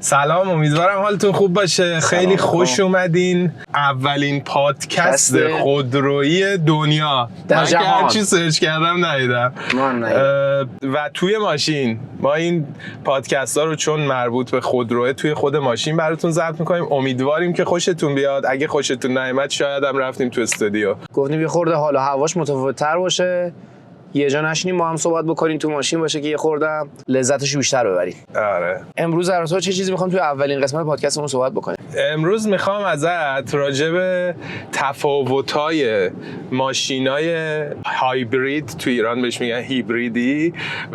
سلام، امیدوارم حالتون خوب باشه. خیلی خوش اومدین. اولین پادکست خودرویی دنیا. من که هرچی سرچ کردم ندیدم. و توی ماشین ما این پادکست ها رو چون مربوط به خودروه توی خود ماشین براتون ضبط میکنیم. امیدواریم که خوشتون بیاد. اگه خوشتون نیامد شاید هم رفتیم تو استودیو. گفتیم یه خورده حال و هواش متفاوت‌تر باشه، یه جا نشینیم با هم صحبت بکنیم، تو ماشین باشه که یه خورده لذتش بیشتر ببریم. آره. امروز در تو چه چیزی می‌خوام توی اولین قسمت پادکستمون صحبت بکنیم؟ امروز میخوام ازت راجع به تفاوت‌های ماشینای هایبرید، تو ایران بهش میگن هیبریدی،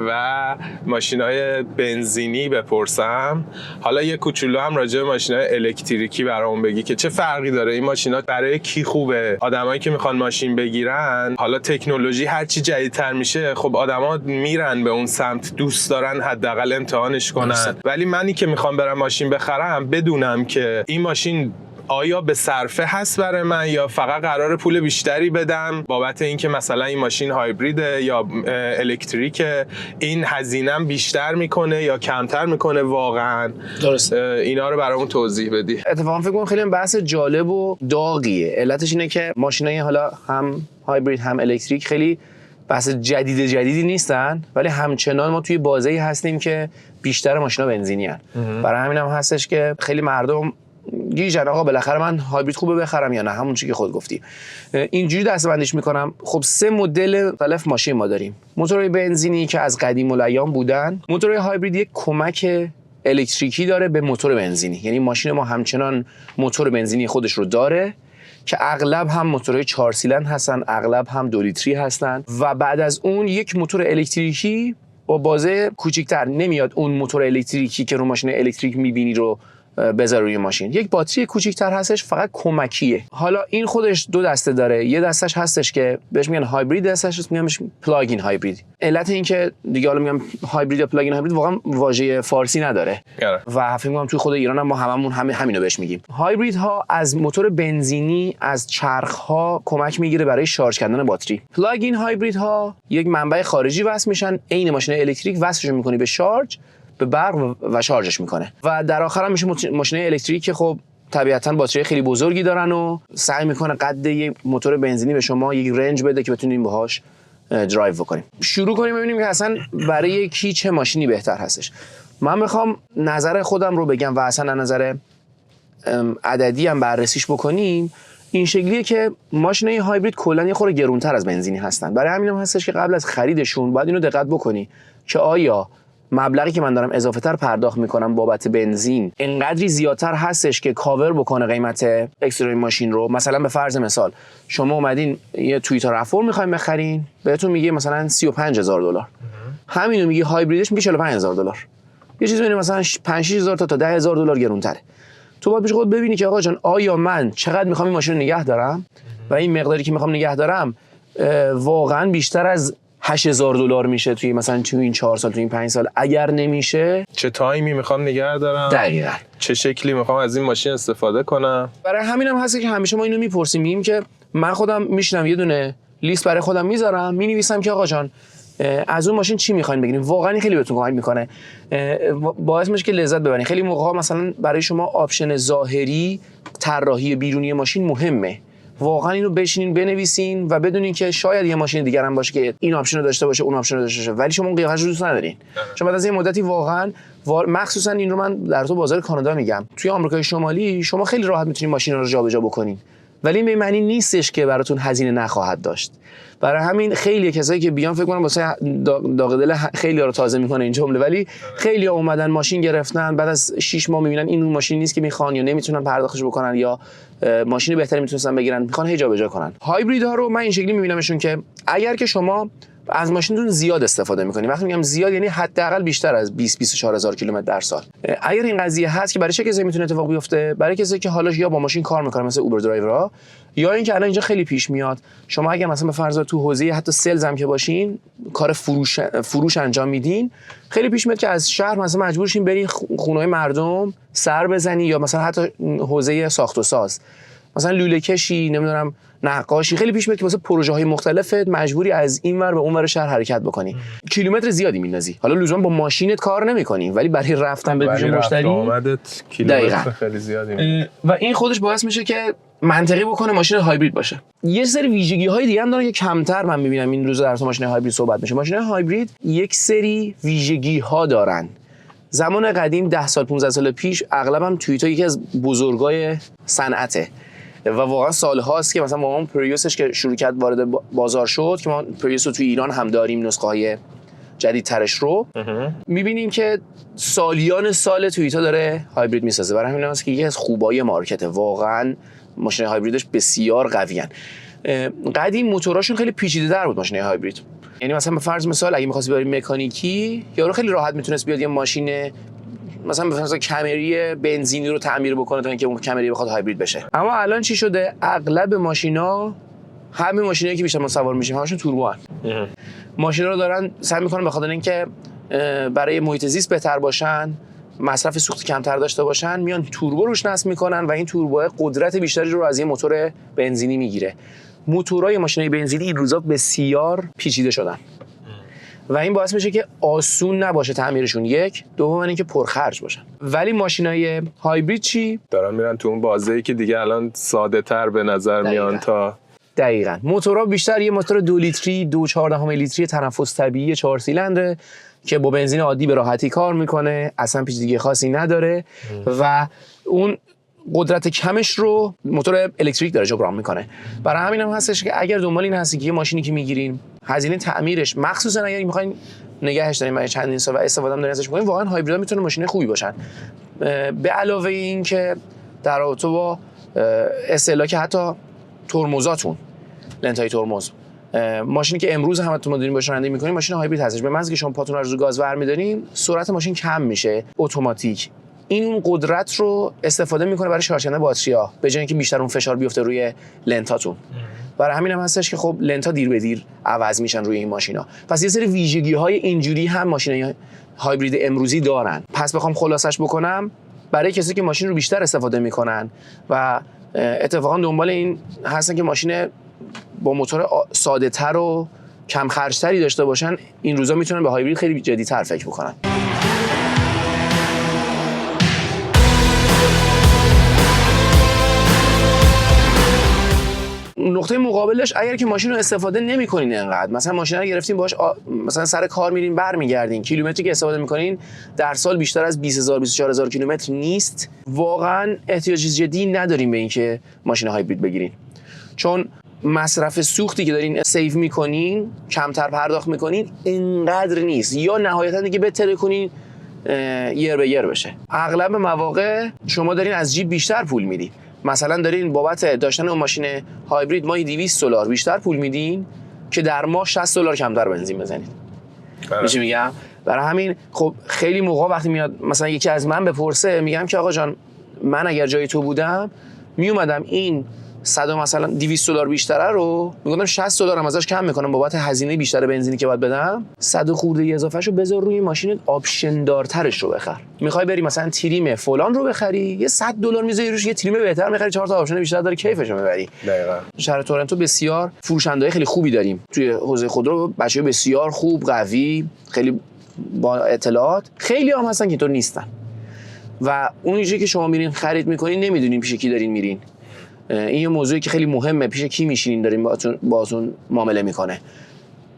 و ماشینای بنزینی بپرسم. حالا یه کوچولو هم راجع به ماشینای الکتریکی برامون بگی که چه فرقی داره این ماشینا، برای کی خوبه. آدمایی که میخوان ماشین بگیرن، حالا تکنولوژی هر چی جدیدتر میشه، خب آدما میرن به اون سمت، دوست دارن حداقل امتحانش کنن. ولی منی که میخوام برم ماشین بخرم بدونم که این ماشین آیا به صرفه هست برای من یا فقط قرار پول بیشتری بدم بابت اینکه مثلا این ماشین هایبریده یا الکتریکه، این هزینه‌ام بیشتر میکنه یا کمتر میکنه واقعا. درسته. اینا رو برامون توضیح بدی. اتفاقا فکر کنم خیلی بحث جالب و داغیه. علتش اینه که ماشینای حالا هم هایبرید هم الکتریک خیلی بحث جدیدی نیستن، ولی همچنان ما توی بازه‌ای هستیم که بیشتر ماشینا بنزینی هن. برای همین هم هستش که خیلی مردم گیجن آقا بالاخره من هایبرید خوبه بخرم یا نه، همون چیزی که خود گفتی. اینجوری دسته‌بندیش میکنم. خب 3 مدل مختلف ماشین ما داریم. موتورهای بنزینی که از قدیم الایام بودن، موتورهای هایبرید یک کمک الکتریکی داره به موتور بنزینی، یعنی ماشین ما همچنان موتور بنزینی خودش رو داره که اغلب هم موتورهای 4 سیلندر هستن، اغلب هم 2 لیتری هستن، و بعد از اون یک موتور الکتریکی با بازه کوچیک‌تر. نمیاد اون موتور الکتریکی که رو ماشین الکتریک می‌بینی رو بذار روی ماشین، یک باتری کوچیک‌تر هستش، فقط کمکیه. حالا این خودش 2 دسته داره. یه دستش هستش که بهش میگن هایبرید، دستش میگن پلاگین هایبرید. علت این که دیگه حالا میگم هایبرید یا پلاگین هایبرید واقعا واژه فارسی نداره و فکر می‌کنم توی خود ایران هم ما همینو بهش میگیم. هایبرید ها از موتور بنزینی، از چرخ ها کمک میگیره برای شارژ کردن باتری. پلاگین هایبرید ها یک منبع خارجی وصل میشن، عین ماشین الکتریک وصلش می‌کنی به شارژ، به برق و شارژش میکنه، و در آخر هم میشه ماشین الکتریک که خب طبیعتاً باتری خیلی بزرگی دارن و سعی میکنه قد یک موتور بنزینی به شما یک رنج بده که بتونیم باهاش درایو بکنیم. شروع کنیم ببینیم که اصلا برای کی چه ماشینی بهتر هستش. من میخوام نظر خودم رو بگم و اصلا نظر عددی هم بررسیش بکنیم. این شکلیه که ماشینای هایبرید کلاً یه خورده گرونتر از بنزینی هستن. برای همین هم هستش که قبل از خریدشون باید اینو دقت بکنی که آیا مبلغی که من دارم اضافه تر پرداخت میکنم بابت بنزین اینقدری زیادتر هستش که کاور بکنه قیمت اکسترا ماشین رو. مثلا به فرض مثال شما اومدین یه تویوتا رافور میخواین بخرین، بهتون میگه مثلا $35,000، همینو میگه هایبریدش میگه $45,000. یه چیزی ببینید مثلا 5-6,000 تا $10,000 گرونتره. تو باید پیش خودت ببینی که آقا جان آیا من چقدر میخوام این ماشین رو نگه دارم و این مقداری که میخوام نگه دارم واقعا بیشتر از $8,000 میشه توی مثلا توی این 4 سال، توی این 5 سال. اگر نمیشه چه تایمی میخوام نگه دارم، دقیقاً چه شکلی میخوام از این ماشین استفاده کنم. برای همینم هست که همیشه ما اینو میپرسیم، میگیم که من خودم میشینم یه دونه لیست برای خودم میذارم، مینویسم که آقا جان از اون ماشین چی میخواین بگیریم. واقعا خیلی بهتون کمک میکنه، باعث میشه که لذت ببرین. خیلی موقعا مثلا برای شما آپشن ظاهری، طراحی بیرونی ماشین مهمه. واقعا اینو بشینین بنویسین و بدونین که شاید یه ماشین دیگر هم باشه که این آپشن رو داشته باشه، اون آپشن رو داشته باشه، ولی شما اون قیمتش رو دوست ندارین. چون بعد از این مدتی واقعا مخصوصا این رو من در تو بازار کانادا میگم، توی آمریکای شمالی شما خیلی راحت میتونین ماشین رو جابجا بکنین، ولی این به معنی نیستش که براتون هزینه نخواهد داشت. برای همین خیلی کسایی که بیان فکر کنم واسه داغ دل خیلی رو تازه میکنه این جمله، ولی خیلی اومدن ماشین گرفتن، بعد از 6 ماه میبینن این ماشین نیست که میخوان یا نمیتونن پرداختش بکنن یا ماشین بهتری میتونستن بگیرن، میخوان هی جابجا کنن. هایبرید ها رو من این شکلی میبینمشون که اگر که شما از ماشینتون زیاد استفاده میکنید، وقتی میگم زیاد یعنی حداقل بیشتر از 20-24 هزار کیلومتر در سال، اگر این قضیه هست که برای چه کسی میتونه اتفاق بیفته؟ برای کسی که حالا یا با ماشین کار میکنه مثل اوبر درایورها، یا اینکه الان اینجا خیلی پیش میاد شما اگر مثلا به فرض تو حوزه حتی سلز هم که باشین، کار فروش انجام میدین، خیلی پیش میاد که از شهر مثلا مجبور شین برین خونه‌های مردم سر بزنی، یا مثلا حتی حوزه ساخت و ساز مثلا لوله کشی، نمیدونم نقاشی خیلی پیش میاد که واسه پروژه‌های مختلفت مجبوری از این ور به اون ور شهر حرکت بکنی. کیلومتر زیادی میندازی. حالا لزوما با ماشینت کار نمی‌کنی، ولی برای رفتن به پیش مشتری آمدت کیلومتر خیلی زیادی و این خودش باعث میشه که منطقی بکنه ماشین هایبرید باشه. یه سری ویژگی‌های دیگه هم داره که کمتر من می‌بینم این روزا در ماشین هایبرید صحبت میشه. ماشین هایبرید یک سری ویژگی‌ها دارن. زمان قدیم 10 سال 15 سال پیش اغلبم تویوتا یکی از بزرگای صنعته و واقعا سال‌هاست که مثلا مامان پریوسش که شروع کرد وارد بازار شد که ما پریوس رو توی ایران هم داریم نسخه‌های جدیدترش رو می‌بینیم که سالیان سال تویوتا داره هایبرید میسازه. برای همین هست که یکی از خوبای مارکته، واقعا ماشین هایبریدش بسیار قویان. قدیم موتوراشون خیلی پیچیده‌تر بود ماشین هایبرید. یعنی مثلا به فرض مثال اگه می‌خواستی بری مکانیکی یارو خیلی راحت میتونست بیاد یه ماشین مثلا به فرض کمری بنزینی رو تعمیر بکنه تا اینکه اون کمری بخواد هایبرید بشه. اما الان چی شده؟ اغلب ماشینا همه ماشینایی که بیشتر ما سوار میشیم همشون توربو ان. ماشینا رو دارن سعی میکنن به خاطر اینکه برای محیط زیست بهتر باشن، مصرف سوخت کمتر داشته باشن، میان توربو روش نصب میکنن و این توربو قدرت بیشتری رو از یه موتور بنزینی میگیره. موتورهای ماشینای بنزینی این روزا بسیار پیچیده شدن و این باعث میشه که آسون نباشه تعمیرشون. یک، دوم اینکه پرخرج باشن. ولی ماشینای هایبرید چی؟ دارن میرن تو اون بازه‌ای که دیگه الان ساده تر به نظر میان تا دقیقاً. موتورها بیشتر یه موتور 2 لیتری 2.4 لیتری تنفس طبیعی 4 سیلندره که با بنزین عادی به راحتی کار میکنه، اصلا پیچیدگی خاصی نداره و اون قدرت کمش رو موتور الکتریک داره جبران میکنه. برای همین هم هستش که اگر دنبال این هستی که یه ماشینی که میگیرین هزینه تعمیرش، مخصوصا اگر میخواین نگهش دارین برای چندین سال و استفاده هم دارین ازش میکنین، واقعا هایبریدها میتونه ماشین خوبی باشن. به علاوه این که در رابطه با استهلاک حتی ترمزاتون، لنتای ترمز، ماشینی که امروز همتون ما داریم باهاش رانندگی میکنیم ماشین هایبرید هستش. به محض که شما پاتون رو از رو گاز برمی‌دارین سرعت ماشین کم میشه اتوماتیک. این قدرت رو استفاده میکنه برای شارژ کردن باتری‌ها به جای اینکه بیشتر اون فشار بیفته روی لنتاتون. برای همین هم هستش که خب لنتا دیر به دیر عوض میشن روی این ماشینا. پس یه سری ویژگی‌های اینجوری هم ماشینای هایبرید امروزی دارن. پس بخوام خلاصش بکنم، برای کسی که ماشین رو بیشتر استفاده میکنن و اتفاقا دنبال این هستن که ماشین با موتور ساده‌تر و کم خرج‌تری داشته باشن، این روزا میتونن به هایبرید خیلی جدی‌تر فکر بکنن. نقطه مقابلش اگر که ماشین رو استفاده نمی‌کنین انقدر، مثلا ماشین رو گرفتین باهاش مثلا سر کار میرین برمیگردین، کیلومتری که استفاده می‌کنین در سال بیشتر از 20000 24000 کیلومتر نیست، واقعا احتیاج جدی نداریم به اینکه ماشین هایبرید بگیرین. چون مصرف سوختی که دارین سیو می‌کنین، کمتر پرداخت می‌کنین، اینقدر نیست، یا نهایتاً دیگه بهتره کنین یر به یر بشه. اغلب مواقع شما دارین از جیب بیشتر پول میدین. مثلا دارین بابت داشتن اون ماشین هایبرید ماهی $200 بیشتر پول میدین که در ماه $60 کمتر بنزین بزنید. میشه میگم؟ برای همین خب خیلی موقع وقتی میاد مثلا یکی از من بپرسه، میگم که آقا جان من اگر جای تو بودم میومدم این مثلا $200 بیشتره رو میگم $60 هم ازش کم میکنم بابت هزینه بیشتر بنزینی که باید بدم، 100 خورده اضافهشو بذار روی ماشینت آپشن دارترش رو بخر. میخوای بری مثلا تریم فلان رو بخری، یه $100 میذاری روش یه تریم بهتر میخری، 4 تا آپشن بیشتر داره، کیفشو میبری. دقیقاً. شهر تورنتو بسیار فروشنده‌های خیلی خوبی داریم توی حوزه خودرو، بچه‌ها بسیار خوب، قوی، خیلی با اطلاعات. خیلی هم هستن که اینطور نیستن و اون چیزی که شما میرین خرید میکنین نمیدونین پیش کی دارین میرین. این یه موضوعی که خیلی مهمه، پیش کی میشینین دارین باهاتون معامله میکنه.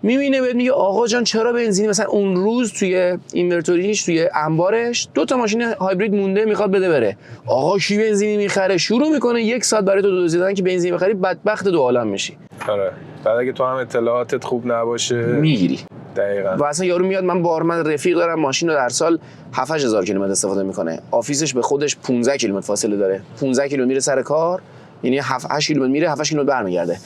میبینه بهت میگه آقا جان چرا بنزینی مثلا اون روز توی اینورتوریش توی انبارش 2 تا ماشین هایبرید مونده میخواد بده بره. آقا کی بنزینی میخره؟ شروع میکنه 1 ساعت برای تو دزدیدن که بنزین بخری، بدبخت دو عالم میشی. آره. بعد اگه تو هم اطلاعاتت خوب نباشه میگیری. دقیقاً. و اصلا یارو میاد، من رفیق دارم ماشین رو در سال 7-8000 کیلومتر استفاده میکنه، آفیسش به خودش 15 کیلومتر فاصله داره، 15 کیلومتر میره سر کار، یعنی 7-8 کیلومتر میره 7-8 کیلومتر برمیگرده،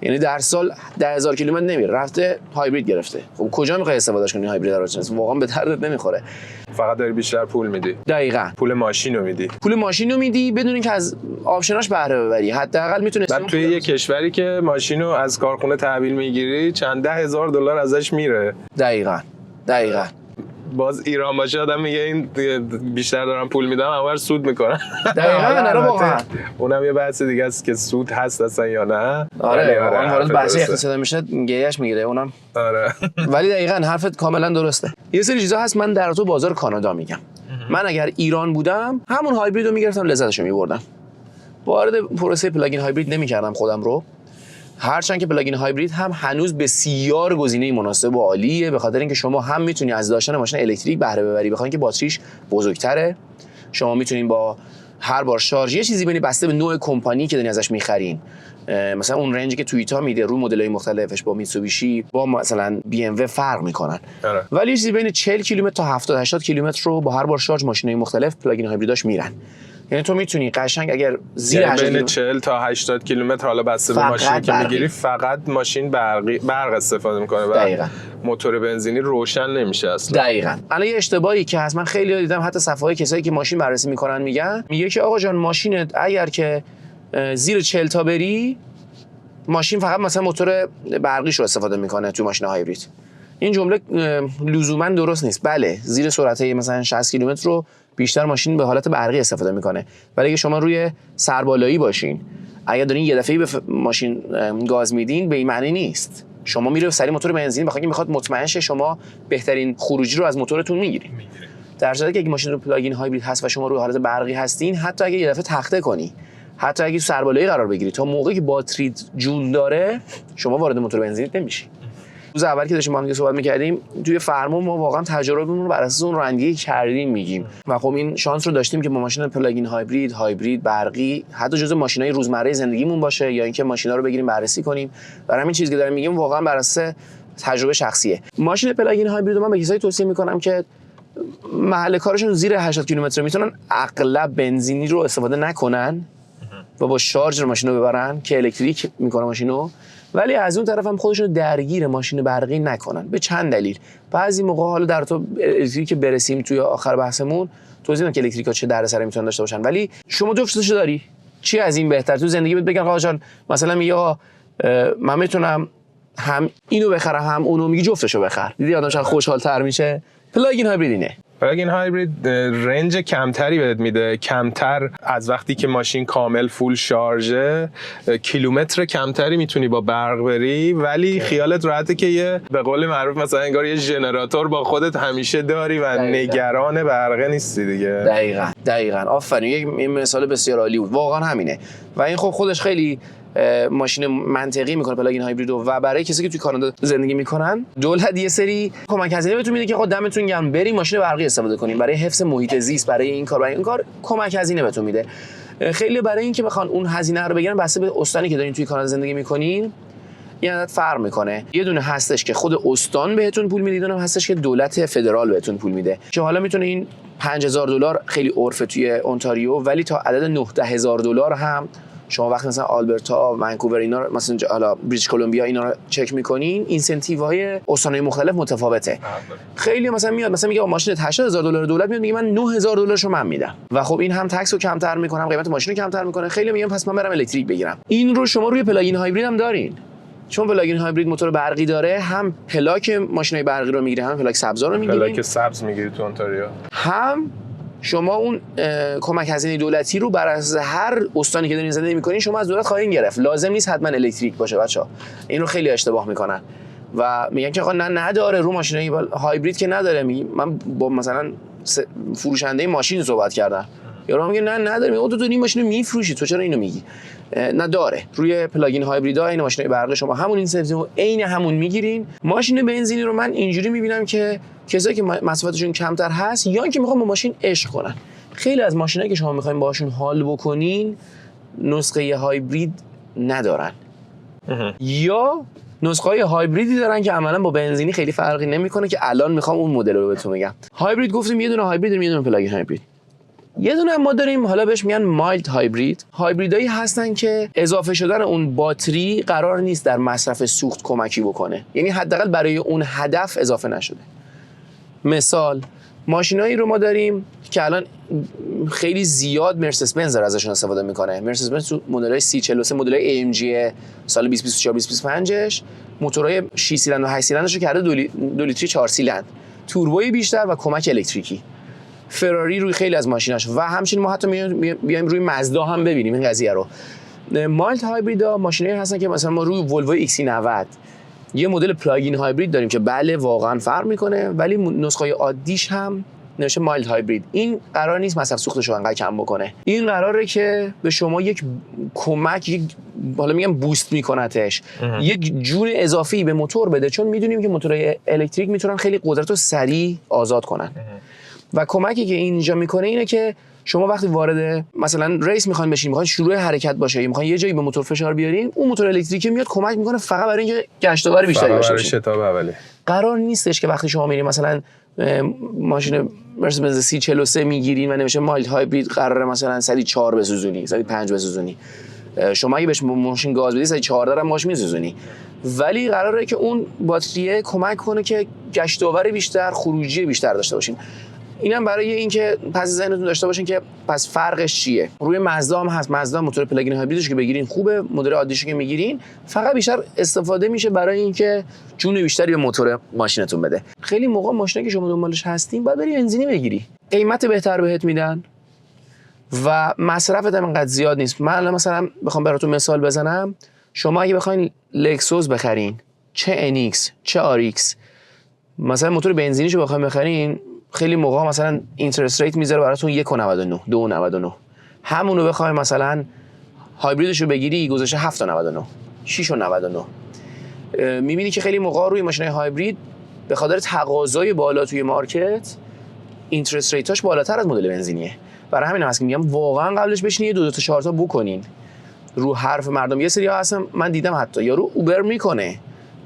یعنی در سال 10000 کیلومتر نمیره، رفته هایبرید گرفته. خب کجا میخوای استفادهش کنی هایبرید رو؟ واقعا به دردت نمیخوره، فقط داری بیشتر پول میدی. دقیقاً پول ماشین رو میدی بدون اینکه از آپشناش بهره ببری. حداقل میتونه بعد توی یه کشوری که ماشین رو از کارخونه تحویل میگیری چند $10,000 ازش میره. دقیقاً باز ایران باشه آدم میگه این بیشتر دارم پول میدم اول سود میکنن. دقیقاً واقعا اونم یه بحث دیگه است که سود هست اصلا یا نه. آره اون وارد بحث اقتصاد میشه گیش میگیره اونم. آره ولی دقیقاً حرفت کاملا درسته. یه سری چیزا هست من در تو بازار کانادا میگم. من اگر ایران بودم همون هایبرید رو میگرفتم لذتشو میبردم. وارد پروسه پلاگین هایبرید نمیکردم خودم رو. هرچند که پلاگین هایبرید هم هنوز بسیار گزینه مناسب و عالیه، به خاطر اینکه شما هم میتونی از داشتن ماشین الکتریک بهره ببری، بخاطر اینکه باتریش بزرگتره. شما میتونین با هر بار شارژ یه چیزی ببینید بسته به نوع کمپانی که دارین ازش میخرین. مثلا اون رنجی که تویوتا میده روی مدل‌های مختلفش با میتسوبیشی با مثلا بی ام و فرق میکنن. ولی یه چیزی بین 40 کیلومتر تا 70 80 کیلومتر رو با هر بار شارژ ماشین‌های مختلف پلاگین هایبریداش میرن. یعنی تو میتونی قشنگ اگر زیر 80 بین 40 تا 80 کیلومتر حالا بسته به ماشین که میگیری فقط ماشین برق استفاده میکنه و موتور بنزینی روشن نمیشه اصلا. دقیقاً. الان یه اشتباهی که هست من خیلی دیدم حتی صفحه‌های کسایی که ماشین بررسی میکنن میگه که آقا جان ماشینت اگر که زیر 40 تا بری ماشین فقط مثلا موتور برقیش رو استفاده میکنه تو ماشین هایبرید. این جمله لزوما درست نیست. بله زیر سرعت مثلا 60 کیلومتر رو بیشتر ماشین به حالت برقی استفاده میکنه، ولی اگه شما روی سربالایی باشین اگه دارین یه دفعه‌ای به ماشین گاز میدین به این معنی نیست. شما میره سری موتور بنزین بخاطر اینکه میخواد مطمئن شه شما بهترین خروجی رو از موتورتون میگیرین. در صورتی که اگه ماشین رو پلاگین هایبرید هست و شما روی حالت برقی هستین، حتی اگه یه دفعه تخته کنی، حتی اگه سربالایی قرار بگیری، تا موقعی که باتری جون داره شما وارد موتور بنزینی نمیشی. روز اول که داشتیم با هم صحبت می‌کردیم توی فرمون ما واقعا تجربهمون رو بر اساس اون رانندگی کردیم میگیم و خب این شانس رو داشتیم که با ماشین پلاگین هایبرید برقی حتی جزو ماشینای روزمره زندگیمون باشه یا اینکه ماشینا رو بگیریم بررسی کنیم. برای همین چیزی که دارم میگم واقعا بر اساس تجربه شخصیه. ماشین پلاگین هایبرید رو من به کسایی توصیه میکنم که محل کارشون زیر 80 کیلومتر میتونن اغلب بنزینی رو استفاده نکنن و با شارژ ماشین رو ببرن که الکتریک میکنه ماشینو، ولی از اون طرف هم خودشون رو درگیر ماشین برقی نکنن به چند دلیل. بعضی موقع حالا در تو الکتریک برسیم توی آخر بحثمون توضیح میدم که الکتریکا چه دردسری میتونن داشته باشن، ولی شما جفتشو داری. چی از این بهتر تو زندگی بهت بگن آقا جان مثلا میگه من میتونم هم اینو بخرم هم اونو، میگی جفتشو بخر. دیدی آدم چقدر خوشحال‌تر میشه. پلاگین هایبرید اینه. پلاگین هایبرید رنج کمتری بهت میده، کمتر از وقتی که ماشین کامل فول شارژه کیلومتر کمتری میتونی با برق بری، ولی خیالت راحته که یه به قول معروف مثلا انگار یه ژنراتور با خودت همیشه داری و نگران برقه نیستی دیگه. دقیقاً آفرین. یک مثال بسیار عالی بود، واقعا همینه و این خب خودش خیلی ماشین منطقی میکنه پلاگین هایبرید و برای کسی که توی کانادا زندگی میکنن دولت یه سری کمک هزینه بهتون میده که خود دمتون گرم بریم ماشین برقی استفاده کنیم برای حفظ محیط زیست، برای این کار کمک هزینه بهتون میده. خیلی برای اینکه بخوان اون هزینه رو بگیرن بسته به استانی که دارین توی کانادا زندگی میکنین یه عدد فرق میکنه. یه دونه هستش که خود استان بهتون پول میده، دونه هستش که دولت فدرال بهتون پول میده که حالا میتونه این $5000 خیلی عرفه توی اونتاریو، ولی تا عدد $10000 هم شما وقتی مثلا آلبرتا، ونکوور اینا مثلا حالا بریتیش کلمبیا اینا رو چک میکنین اینسنتیوهای استان‌های مختلف متفاوته. خیلی مثلا میاد مثلا میگه ماشین $80000 دولت میاد میگه من $9000 رو من میدم و خب این هم تکس رو کمتر میکنم، قیمت ماشین رو کمتر میکنه. خیلی میگم پس من برم الکتریک بگیرم. این رو شما روی پلاگین هایبرید هم دارین، چون پلاگین هایبرید موتور برقی داره، هم پلاک ماشینای برقی رو میگیره، هم پلاک سبز رو میگیره. پلاک سبز میگیری تو اونتاریو. هم شما اون کمک هزینه دولتی رو بر اساس هر استانی که دارین زندگی میکنین شما از دولت خواهید گرفت. لازم نیست حتما الکتریک باشه بچه‌ها. این رو خیلی اشتباه میکنن و میگن که آقا نه نداره رو ماشینای هایبرید که نداره. من با مثلا فروشنده ماشین صحبت کردم، یارو میگه نه نداره. میگه تو این ماشینو میفروشی، تو چرا اینو میگی؟ نه داره. روی پلاگین هایبریدا این ماشینای برقی شما همون اینسنتیو عین همون میگیرین. ماشین بنزینی رو من اینجوری میبینم که کسایی که مصرفاتشون کمتر هست یا اینکه میخوان با ماشین عشق کنن. خیلی از ماشینایی که شما میخواین باهاشون حال بکنین نسخه هایبرید ندارن یا نسخه های هایبریدی دارن که عملا با بنزینی خیلی فرقی نمیکنه که الان میخوام اون مدل رو بهتون بگم. هایبرید گفتیم یه دونه هایبرید داریم، یه دونه پلاگین هایبرید. یه دونه ما داریم حالا بهش میگن مایلد هایبرید. هایبریدایی هستن که اضافه شدن اون باتری قرار نیست در مصرف سوخت کمکی بکنه، یعنی حداقل برای اون هدف اضافه نشده. مثال ماشینایی رو ما داریم که الان خیلی زیاد مرسدس بنز ازشون استفاده میکنه. مرسدس بنز تو مدل‌های 3043 مدل‌های AMG سال 2024 2025ش موتورهای 6 سیلندر و 8 سیلندرشو کرده 2 لیتری 4 سیلندر. توربوی بیشتر و کمک الکتریکی. فراری روی خیلی از ماشیناش و همچنین ما حتی بیایم روی مازدا هم ببینیم این قضیه رو. مایلد هایبریدها ماشینایی هستن که مثلا ما روی ولوو ایکس 90 یه مدل پلاگین هایبرید داریم که بله واقعا فرق میکنه، ولی نسخه عادیش هم نوشته مایلد هایبرید. این قرار نیست مصرف سوختش رو انقدر کم بکنه، این قراره که به شما یک کمک، حالا میگم بوست میکنتش، یک جون اضافی به موتور بده، چون میدونیم که موتورهای الکتریک میتونن خیلی قدرت رو سریع آزاد کنن و کمکی که اینجا میکنه اینه که شما وقتی وارد مثلا ریس میخواین بشین، میخواین شروع حرکت باشه، میخواین یه جایی به موتور فشار بیارین، اون موتور الکتریکی میاد کمک میکنه فقط برای اینکه گشتاور بیشتری داشته باشه. شتاب اولی قرار نیستش که وقتی شما میرین مثلا ماشین مرسدس C43 میگیرین و نمیشه مایلد هایبرید قراره مثلا 104 بسوزونی، 105 بسوزونی، شما اگه بهش ماشین گاز بدی 114 هم ماشین میسوزونی، ولی قراره که اون باتریه کمک کنه که گشتاور بیشتر، خروجی بیشتر داشته باشین. اینم برای اینکه پس ذهنتون داشته باشین که پس فرقش چیه. روی مازدا هم هست، مازدا موتور پلاگین هایبریدش که بگیرین خوبه، مدل عادیشو که میگیرین فقط بیشتر استفاده میشه برای اینکه جون بیشتری به موتور ماشینتون بده. خیلی موقع ماشینی که شما دنبالش هستین باید بری بنزینی بگیری، قیمت بهتر بهت میدن و مصرفت هم انقدر زیاد نیست. من مثلا بخوام براتون مثال بزنم، شما اگه بخواین لکسوس بخرین، چه انیکس چه آریکس، مثلا موتور بنزینیشو بخواین بخرین، خیلی موقع مثلا اینترست ریت میذاره براتون 1.99 2.99. همونو بخواید مثلا هایبریدشو بگیری گذاشته 7.99 6.99. میبینی که خیلی موقع روی ماشینای هایبرید به خاطر تقاضای بالا توی مارکت اینترست ریتاش بالاتر از مدل بنزینیه. برای همین هست که میگم واقعا قبلش بشینید 2 تا 4 تا بکنین رو حرف مردم. یه سری ها هستن من دیدم حتی یارو اوبر میکنه،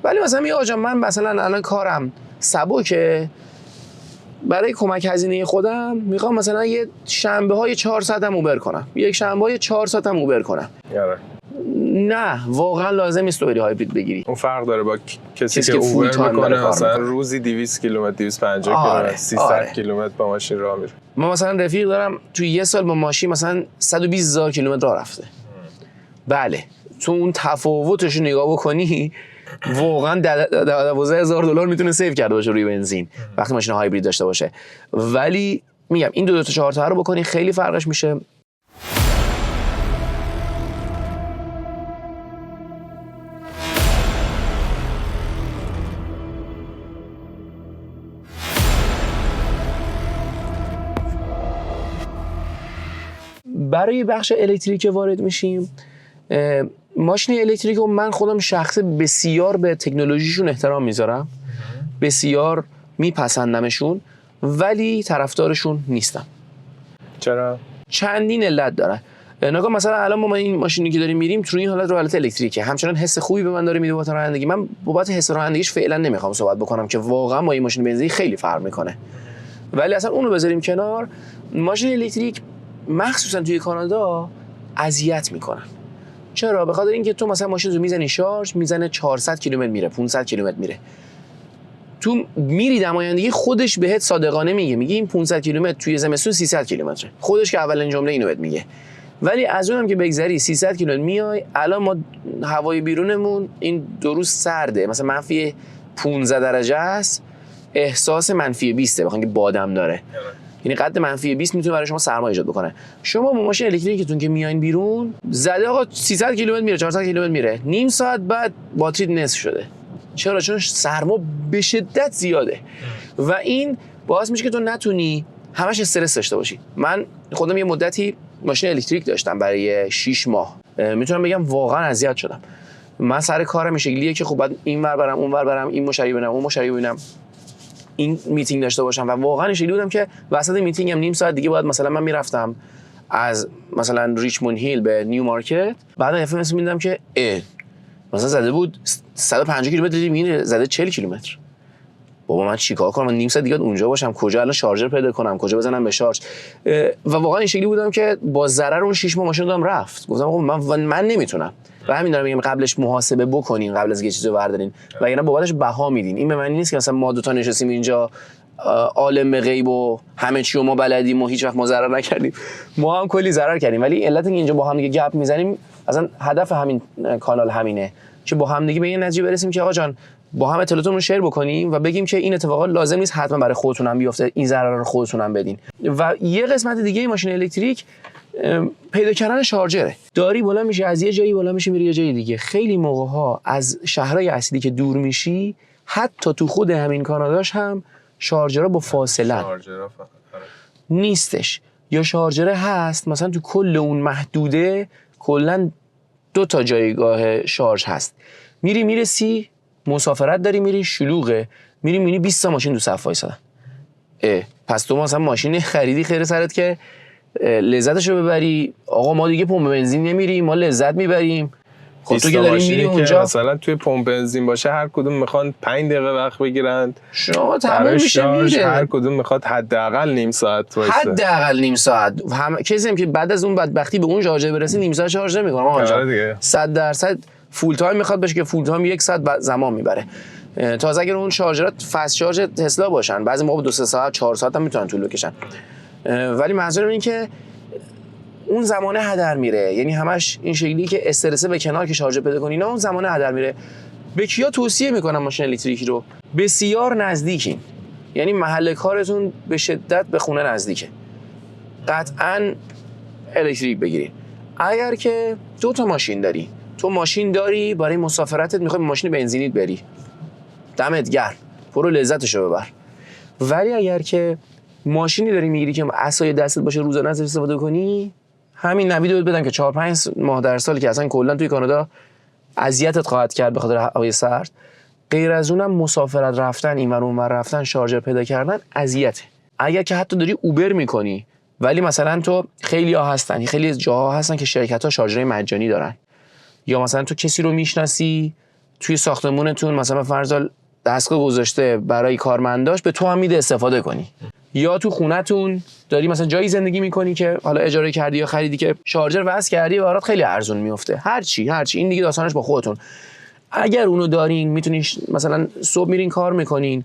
ولی مثلا میگه آقا من مثلا الان کارم سبکه، برای کمک هزینه خودم میخوام مثلا یه شنبه های 4 ساعت هم اوبر کنم، یک شنبه های 4 ساعت هم اوبر کنم. نه واقعا لازم نیست تو بری هایبرید بگیری. اون فرق داره با کسی که اوبر میکنه مثلا روزی 200 کیلومتر 250 کیلومتر 300 کیلومتر با ماشین راه میره. من مثلا رفیق دارم توی یه سال با ماشین مثلا 120,000 کیلومتر راه رفته. بله تو اون تفاوتش رو نگاه بکنی واقعا $12,000 میتونه سیو کرده باشه روی بنزین وقتی ماشین هایبرید داشته باشه. ولی میگم این 2 تا 4 تا رو بکنی خیلی فرقش میشه. برای بخش الکتریک وارد میشیم. ماشین الکتریک رو من خودم شخص بسیار به تکنولوژیشون احترام میذارم، بسیار میپسندمشون، ولی طرفدارشون نیستم. چرا؟ چندین علت داره. نگاه مثلا الان ما این ماشینی که داریم میریم تو این حالت رو حالت الکتریکه، همچنان حس خوبی به من داره میده بابت رانندگی. من بابت حس رانندگیش فعلا نمیخوام صحبت بکنم که واقعا با این ماشین بنزینی خیلی فرق میکنه، ولی اصلا اون رو بذاریم کنار. ماشین الکتریک مخصوصا توی کانادا اذیت میکنن. چرا؟ به خاطر اینکه تو مثلا ماشین رو میزنی شارژ، میزنه 400 کیلومتر میره، 500 کیلومتر میره، تو میری نمایندگی خودش بهت صادقانه میگه این 500 کیلومتر توی زمستون 300 کیلومتره، خودش که اولین جمله اینو بهت میگه. ولی از اونم که بگذری 300 کیلومتر میای، الان ما هوای بیرونمون این 2 روز سرده، مثلا منفی 15 درجه است، احساس منفی 20 بخاطر اینکه بادم داره، یعنی قد منفی 20 میتونه برای شما سرما ایجاد بکنه. شما با ماشین الکتریکتون که میاین بیرون، زده آقا 300 کیلومتر میره، 400 کیلومتر میره، نیم ساعت بعد باتری نصف شده. چرا؟ چون سرما به شدت زیاده و این باعث میشه که تو نتونی همش استرس داشته باشی. من خودم یه مدتی ماشین الکتریک داشتم برای 6 ماه، میتونم بگم واقعا اذیت شدم. من سر کارم این شکلیه که خب بعد اینور برم اونور برم، این مشتری ببینم اون مشتری ببینم، این میتینگ داشته باشم و واقعا شکلی بودم که وسط میتینگم نیم ساعت دیگه باید مثلا من میرفتم از مثلا ریچموند هیل به نیو مارکت، بعد اف ام اس میدیدم که مثلا زده بود 150 کیلومتر میره، زده 40 کیلومتر. بابا من چیکار کنم؟ من نیم ساعت دیگه اونجا باشم، کجا الان شارژر پیدا کنم، کجا بزنم به شارژ؟ و واقعا این شکلی بودم که با ضرر اون 6 ماه ماشین دادم رفت. گفتم خب من نمیتونم. و همین دارم میگم قبلش محاسبه بکنین قبل از اینکه چیزو بردارین، وگرنه بابتش بها میدین. این به معنی نیست که مثلا ما 2 تا نشستیم اینجا عالم غیب و همه چی رو ما بلدیم و هیچ وقت ما ضرر نکردیم. ما هم کلی ضرر کردیم، ولی علت اینکه اینجا با هم دیگه گپ میزنیم، اصلا هدف همین کانال همینه که با هم دیگه به این نتیجه برسیم که آقا جان با هم اطلاعاتمون رو شیر بکنیم و بگیم که این اتفاقات لازم نیست حتما برای خودتون هم بیفته، این ضرر رو خودتون هم بدین. و یه قسمت دیگه ماشین الکتریک پیدا کردن شارژره. داری بالا میشه از یه جایی بالا میشه میری یه جای دیگه. خیلی موقع‌ها از شهرهای اصلی که دور میشی حتی تو خود همین کاناداش هم شارژرها با فاصله نیستش، یا شارژر هست مثلا تو کل اون محدوده کلا 2 تا جایگاه شارژ هست. میرسی مسافرت داری میری شلوغه، میری 20 تا ماشین تو صف وایسادن. پس تو مثلا ماشین خریدی خیر سرت که لذتش رو ببری. آقا ما دیگه پمپ بنزین نمیریم، ما لذت میبریم. خب تو که داری میری اونجا مثلا توی پمپ بنزین باشه هر کدوم میخوان 5 دقیقه وقت بگیرن، شما تمام میشه میره. هر کدوم میخواد حداقل نیم ساعت وایسه. حداقل نیم ساعت. کسی هم که بعد از اون بدبختی به اون شارژر برسه نیم ساعت شارژ نمیکنه آقا. 100% فول تایم میخواد بشه که فول تایم 1 ساعت زمان میبره. تازه اگر اون شارژرات فست شارژ تسلا باشن بعضی موقع 2-3 ساعت 4 ساعت هم میتونن طول بکشن. ولی منظورم اینه که اون زمانه هدر میره. یعنی همش این شکلی که استرسه به کنار که شارژر پیدا کنی، نه اون زمانه هدر میره. به کیا توصیه میکنم ماشین الکتریکی رو؟ بسیار نزدیکین، یعنی محل کارتون به شدت به خونه نزدیکه، قطعاً الکتریک بگیرید. اگر که 2 تا ماشین داری، تو ماشین داری برای مسافرتت میخوای ماشین بنزینیت بری، دمت گرم، برو لذتشو ببر. ولی اگر که ماشینی داری میگیری که عصای دستت باشه روزانه ازش استفاده کنی، همین نویدو بدم که 4-5 ماه در سال که اصلا کلا توی کانادا اذیتت خواهد کرد به خاطر هوای سرد، غیر از اونم مسافرت رفتن اینور اونور رفتن شارژر پیدا کردن اذیته. اگر که حتی داری اوبر میکنی ولی مثلا تو خیلی‌ها هستن، خیلی جاها هستن که شرکت‌ها شارژرهای مجانی دارن، یا مثلا تو کسی رو میشناسی توی ساختمونتون مثلا فرض دستگاه گذاشته برای کارمنداش، به تو هم میده استفاده کنی. یا تو خونتون داری مثلا جایی زندگی میکنی که حالا اجاره کردی یا خریدی که شارژر وصل کردی برات خیلی ارزون میفته. هر چی این دیگه داستانش با خودتون. اگر اونو دارین میتونین مثلا صبح میرین کار میکنین،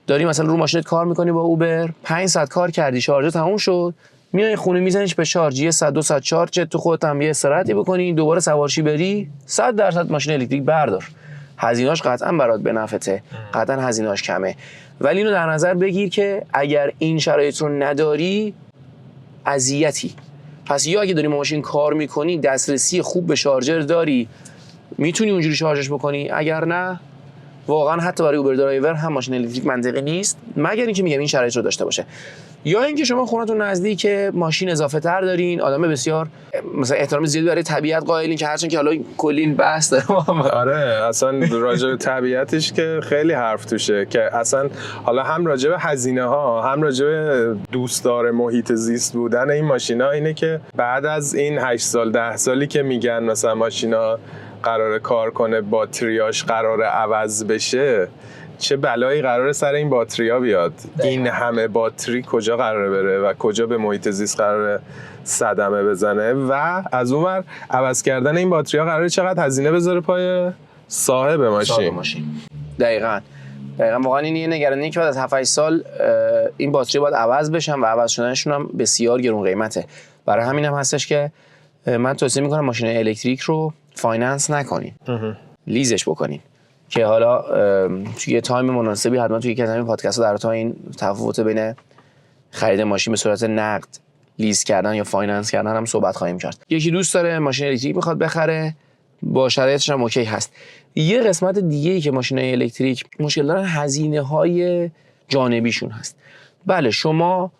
داری مثلا رو ماشینت کار میکنی با اوبر، 5 ساعت کار کردی شارژر تموم شد، میای خونه میزنیش به شارژ، 1 ساعت 2 ساعت شارژ تو خودت هم یه استراحتی بکنی، دوباره سوارشی بری، 100% ماشین الکتریک بردار. هزینه‌اش قطعا برات به نفعته، قطعا هزینه‌اش کمه. ولی اینو در نظر بگیر که اگر این شرایط رو نداری اذیتی. پس یا اگه داری با ماشین کار میکنی دسترسی خوب به شارژر داری میتونی اونجوری شارژش بکنی، اگر نه واقعا حتی برای اوبر درایور هم ماشین الکتریک منطقی نیست، مگر اینکه میگم این شرایط رو داشته باشه. یا اینکه شما خونتون نزدیک ماشین اضافه تر دارین، آدم بسیار مثلا احترام زیادی برای طبیعت قائلین که هرچند که حالا کلی این بحث داره. آره اصلا راجع به طبیعتش که خیلی حرف توشه، که اصلا حالا هم راجع به هزینه ها هم راجع به دوستدار محیط زیست بودن این ماشینا اینه که بعد از این 8 سال 10 سالی که میگن مثلا ماشینا قراره کار کنه، باتریاش قراره عوض بشه، چه بلایی قراره سر این باتریا بیاد؟ این همه باتری کجا قراره بره و کجا به محیط زیست قراره صدمه بزنه؟ و از اونور عوض کردن این باتریا قراره چقدر هزینه بذاره پای صاحب ماشین. دقیقاً واقعا این یه نگرانی که بعد از 7-8 سال این باتری باید عوض بشن و عوض شدنشون هم بسیار گرون قیمته. برای همین هم هستش که من توصیه میکنم ماشین الکتریک رو فایننس نکنین، لیزش بکنین، که حالا توی تایم مناسبی حتما توی یکی از همین پادکست‌ها در تا این تفاوت بین خرید ماشین به صورت نقد، لیز کردن یا فایننس کردن هم صحبت خواهیم کرد. یکی دوست داره ماشین الکتریک میخواد بخره، با شرایطش هم اوکی هست. یه قسمت دیگه‌ای که ماشین‌های الکتریک مشکل دارن هزینه‌های جانبیشون هست. بله شما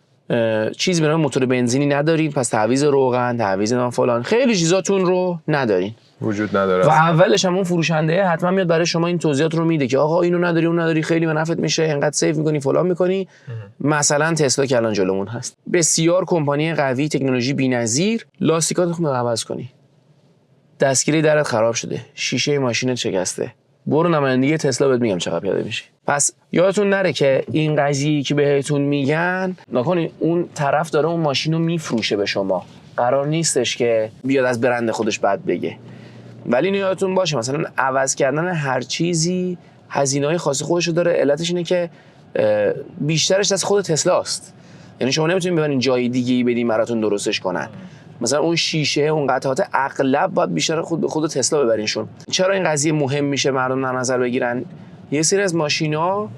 چیزی به نام موتور بنزینی ندارین، پس تعویض روغن، تعویض نام فلان، خیلی چیزاتون رو ندارین، وجود نداره. و اولش هم اون فروشنده حتما میاد برای شما این توضیحات رو میده که آقا اینو نداری اون نداری، خیلی به نفعت میشه، اینقدر سیو میکنی فلان میکنی. مثلا تسلا که الان جلومون هست، بسیار کمپانی قوی، تکنولوژی بی‌نظیر، لاستیکات رو عوض کنی، دستگیره درت خراب شده، شیشه ماشینت شکسته، برو نمایندگی تسلا بهت میگم چقدر پیاده میشی. پس یادتون نره که این قضیه‌ای که بهتون میگن نکنید، اون طرف داره اون ماشین رو میفروشه به شما، قرار نیستش که بیاد از برند خودش بد بگه. ولی یادتون باشه مثلا عوض کردن هر چیزی هزینه‌های خاص خودش رو داره. علتش اینه که بیشترش دست خود تسلا است، یعنی شما نمیتونید ببرین جای دیگه‌ای بدین براتون درستش کنن. مثلا اون شیشه، اون قطعات اغلب باید بیشتر خود به خود تسلا ببرینشون. چرا این قضیه مهم میشه مردم در نظر بگیرن؟ یه سری از ماشینا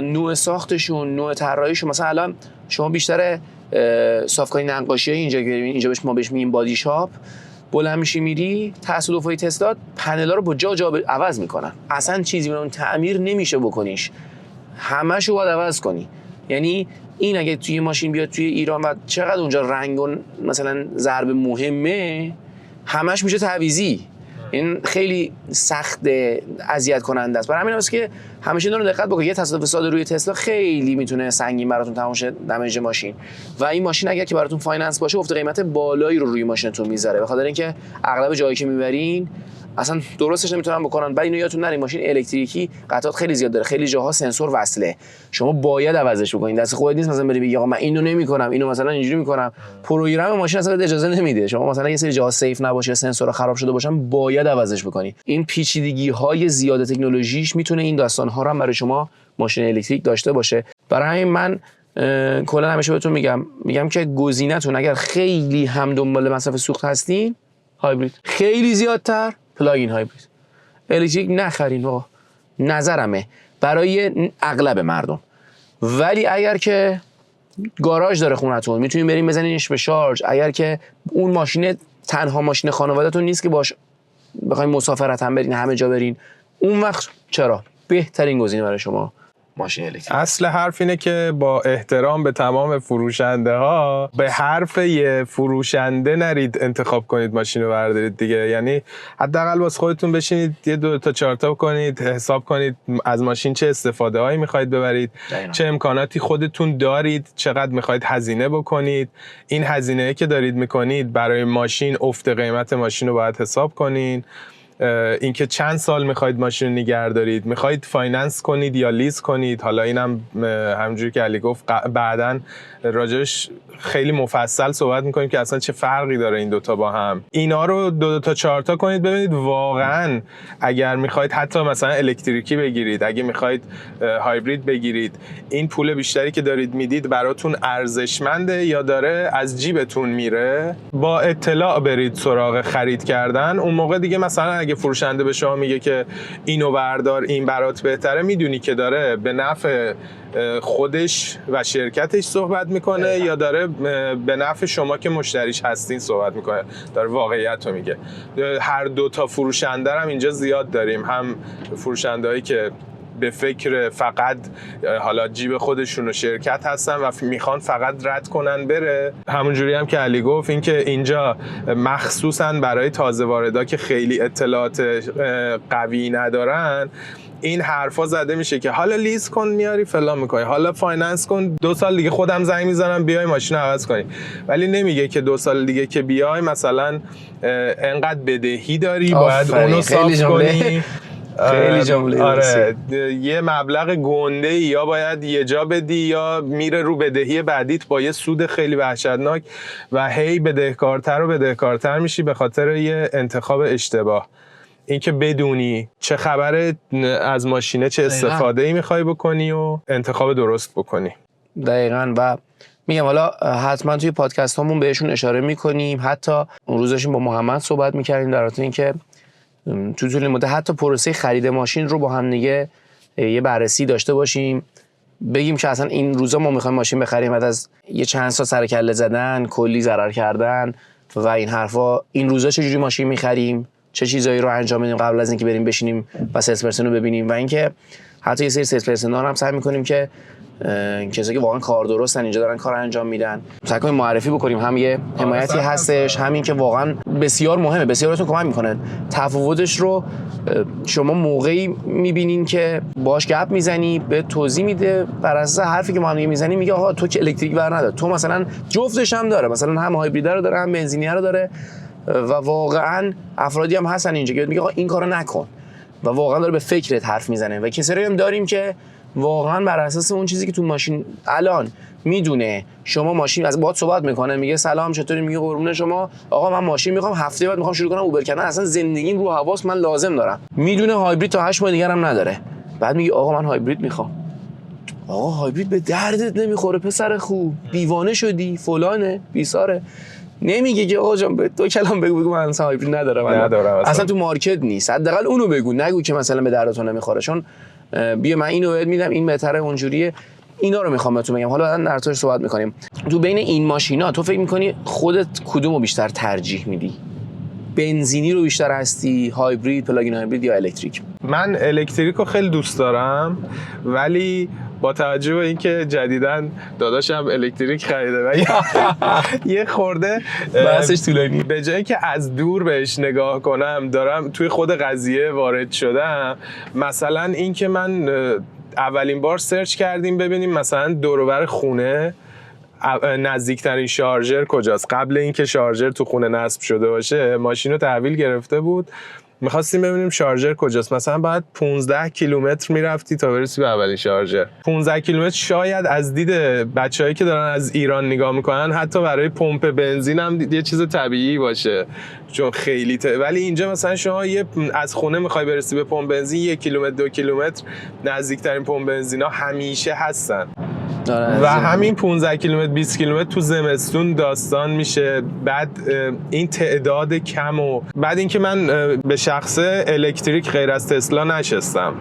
نوع ساختشون، نوع طراحیشون، مثلا الان شما بیشتر صافکاری نقاشی اینجا اینجا ما بهش میگیم بادی شاپ، بلند میشی میری تصادفای تسلا پنلا رو با جا عوض میکنن. اصلا چیزی به اون تعمیر نمیشه بکنیش، همه‌شو باید عوض کنی. یعنی این اگه توی ماشین بیاد توی ایران و چقدر اونجا رنگ و مثلا ضرب مهمه، همش میشه تعویضی. این خیلی سخت، اذیت کننده است. برای همین است که همیشه اینو دقت بکنید، یه تصادف ساده روی تسلا خیلی میتونه سنگین براتون تمام شه دمیج ماشین. و این ماشین اگر که براتون فایننس باشه افت قیمت بالایی رو روی ماشینتون میذاره، به خاطر اینکه اغلب جایی که میبرین اصلا درستش نمیتونن بکنن. بعد اینو یادتون نره ماشین الکتریکی قطعات خیلی زیاد داره، خیلی جاها سنسور وصله، شما باید عوضش بکنین. دست خودت نیست مثلا بری بگی آقا من اینو نمیکنم، اینو مثلا اینجوری میکنم. پروگرام ماشین اصلا اجازه نمیده. شما مثلا یه سری جاها سیف نباشه، سنسور خراب شده باشن، باید عوضش بکنی. این پیچیدگی های زیاد تکنولوژیش میتونه این داستان ها رو هم برای شما ماشین الکتریک داشته باشه. برای همین من کلا همیشه بهتون میگم که گزینه‌تون اگر خیلی هم دنبال مصرف سوخت هستین، هایبرید. خیلی زیادتر پلاگین هایبرید. الکتریک نخرین آقا، نظرمه برای اغلب مردم. ولی اگر که گاراژ داره خونتون، میتونین بریم بزنینش به شارژ. اگر که اون ماشین تنها ماشین خانواده‌تون نیست که باش بخواید مسافرت هم برین، همه جا برین، اون وقت چرا بهترین گزینه برای شما ماشین الکتریک. اصل حرف اینه که با احترام به تمام فروشنده ها، به حرف یه فروشنده نرید انتخاب کنید ماشین رو بردارید دیگه. یعنی حداقل واسه خودتون بشینید یه 2 تا 4 تا کنید، حساب کنید از ماشین چه استفاده هایی میخواید ببرید، چه امکاناتی خودتون دارید، چقدر میخواید هزینه بکنید. این هزینه‌ای که دارید میکنید برای ماشین، افت قیمت ماشین رو باید حساب کنین. اینکه چند سال میخواید ماشین رو نگه دارید، میخواید فایننس کنید یا لیز کنید. حالا اینم همونجوری که علی گفت بعداً راجعش خیلی مفصل صحبت میکنیم که اصلا چه فرقی داره این دوتا با هم. اینا رو 2 تا 4 تا کنید ببینید واقعاً اگر میخواید حتی مثلا الکتریکی بگیرید، اگه میخواید هایبرید بگیرید، این پول بیشتری که دارید میدید براتون ارزشمنده یا داره از جیبتون میره. با اطلاع برید سراغ خرید کردن. اون موقع دیگه مثلا اگه فروشنده به شما میگه که اینو بردار این برات بهتره، میدونی که داره به نفع خودش و شرکتش صحبت میکنه یا داره به نفع شما که مشتریش هستین صحبت میکنه، داره واقعیت رو میگه. هر 2 تا فروشنده هم اینجا زیاد داریم، هم فروشندهایی که به فکر فقط حالا جیب خودشون و شرکت هستن و میخوان فقط رد کنن بره. همونجوری هم که علی گفت، این که اینجا مخصوصا برای تازه واردا که خیلی اطلاعات قوی ندارن، این حرفا زده میشه که حالا لیز کن میاری فلان میکنی، حالا فایننس کن 2 سال دیگه خودم زنگ میزنم بیای ماشین عوض کنی. ولی نمیگه که 2 سال دیگه که بیای مثلا انقدر بدهی داری باید اونو صاف کنی. خیلی جمله آره، یه مبلغ گنده یا باید یه جا بدی یا میره رو بدهی بعدیت با یه سود خیلی وحشتناک و هی بدهکارتر و بدهکارتر میشی به خاطر یه انتخاب اشتباه. اینکه بدونی چه خبره از ماشینه، چه استفاده‌ای میخوای بکنی و انتخاب درست بکنی. دقیقاً. و میگم حالا حتما توی پادکست هامون بهشون اشاره میکنیم. حتی اون روز داشتیم با محمد صحبت میکردیم در مورد اینکه تو طول مدت حتی پروسه خرید ماشین رو با هم دیگه یه بررسی داشته باشیم، بگیم که اصلا این روزا ما میخوایم ماشین بخریم بعد از یه چند سال سر کله زدن، کلی ضرر کردن و این حرفا، این روزا چجوری ماشین میخریم، چه چیزایی رو انجام بدیم قبل از اینکه بریم بشینیم و سیلز پرسن رو ببینیم. و اینکه حتی یه سری سیلز پرسن هم سعی میکنیم که کسایی که واقعا کار درستن اینجا دارن کار انجام میدن سعی کنیم معرفی بکنیم. هم یه حمایتی هستش، همین که واقعا بسیار مهمه، بسیار بهتون کمک میکنه. تفاوتش رو شما موقعی میبینین که باهاش گپ میزنی، به توضیح میده، بر اساس حرفی که ما هم میزنیم میگه آها تو که الکتریک بر نداره، تو مثلا جفتش هم داره، مثلا هم هایبرید رو داره هم بنزینی رو داره. و واقعا افرادی هم هستن اینجا که میگه آقا این کارو نکن و واقعا داره به فکرت حرف میزنه. و کسایی هم داریم که واقعا بر اساس اون چیزی که تو ماشین الان میدونه، شما ماشین از باهات صحبت میکنه، میگه سلام چطوری، میگه قربون شما، آقا من ماشین میخوام هفته بعد میخوام شروع کنم اوبر کردن، اصلا زندگیم رو حواس من لازم دارم، میدونه هایبرید تا 8 ماه دیگه هم نداره، بعد میگه آقا من هایبرید میخوام. آقا هایبرید به دردت نمیخوره پسر خوب، دیوانه شدی، فلانه بیساره. نمیگه که آقا جان 2 کلام بگو من اصلا هایبرید ندارم اصلا تو مارکت نیست، حداقل اونو بگو، نگو که مثلا به دردتون نمیخوره. چون بیا من اینو بهت میدم، این بهتره، اونجوریه. اینا رو میخوام بهتون بگم. حالا در طورش صحبت میکنیم. تو بین این ماشینا تو فکر میکنی خودت کدومو بیشتر ترجیح میدی؟ بنزینی رو بیشتر هستی، هایبرید، پلاگین هایبرید یا الکتریک؟ من الکتریک رو خیلی دوست دارم، ولی با توجه به اینکه جدیداً داداشم الکتریک خریده و یه خورده بحثش طولانی، به جایی که از دور بهش نگاه کنم دارم توی خود قضیه وارد شدم. مثلا اینکه من اولین بار سرچ کردیم ببینیم مثلا دور و بر خونه نزدیکترین شارژر کجاست. قبل اینکه شارژر تو خونه نصب شده باشه ماشین رو تحویل گرفته بود، میخواستیم ببینیم شارژر کجاست. مثلا باید 15 کیلومتر میرفتی تا برسی به اولین شارژر. 15 کیلومتر شاید از دید بچه‌هایی که دارن از ایران نگاه میکنن حتی برای پمپ بنزین هم یه چیز طبیعی باشه، چون خیلی ولی اینجا مثلا شما از خونه میخوای برسی به پمپ بنزین 1 کیلومتر 2 کیلومتر نزدیکترین پمپ بنزینا همیشه هستن. و همین 15 کیلومتر 20 کیلومتر تو زمستون داستان میشه. بعد این تعداد کم و بعد اینکه من به شخصه الکتریک غیر از تسلا نشستم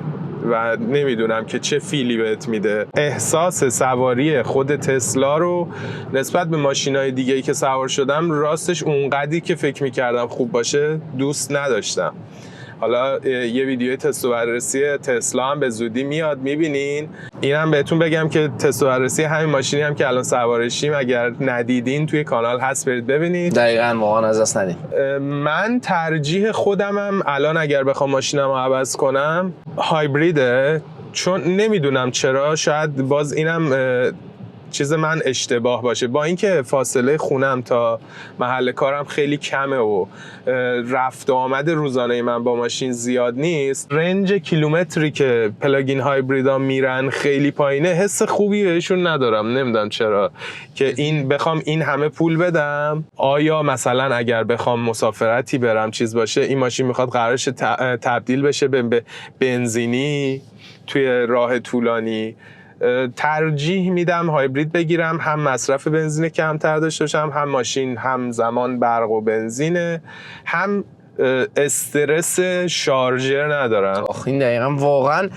و نمیدونم که چه فیلی بهت میده. احساس سواری خود تسلا رو نسبت به ماشینای دیگه‌ای که سوار شدم راستش اونقدری که فکر میکردم خوب باشه دوست نداشتم. حالا یه ویدیوی تست و بررسی تسلا هم به زودی میاد میبینین. اینم بهتون بگم که تست و بررسی همین ماشینی هم که الان سوارشیم اگر ندیدین توی کانال هست برید ببینید. دقیقاً واقعا از دست ندید. من ترجیح خودمم الان اگر بخوام ماشینم رو عوض کنم هایبریده، چون نمیدونم چرا، شاید باز اینم چیز من اشتباه باشه، با اینکه فاصله خونم تا محل کارم خیلی کمه و رفت و آمد روزانه من با ماشین زیاد نیست، رنج کیلومتری که پلاگین هایبریدا میرن خیلی پایینه، حس خوبی بهشون ندارم. نمیدونم چرا که بخوام این همه پول بدم. آیا مثلا اگر بخوام مسافرتی برم چیز باشه این ماشین میخواد قرارش تبدیل بشه به بنزینی توی راه طولانی؟ ترجیح میدم هایبرید بگیرم، هم مصرف بنزین کمتر داشته باشم، هم ماشین هم زمان برق و بنزینه، هم استرس شارژر ندارم. آخه این دقیقا واقعا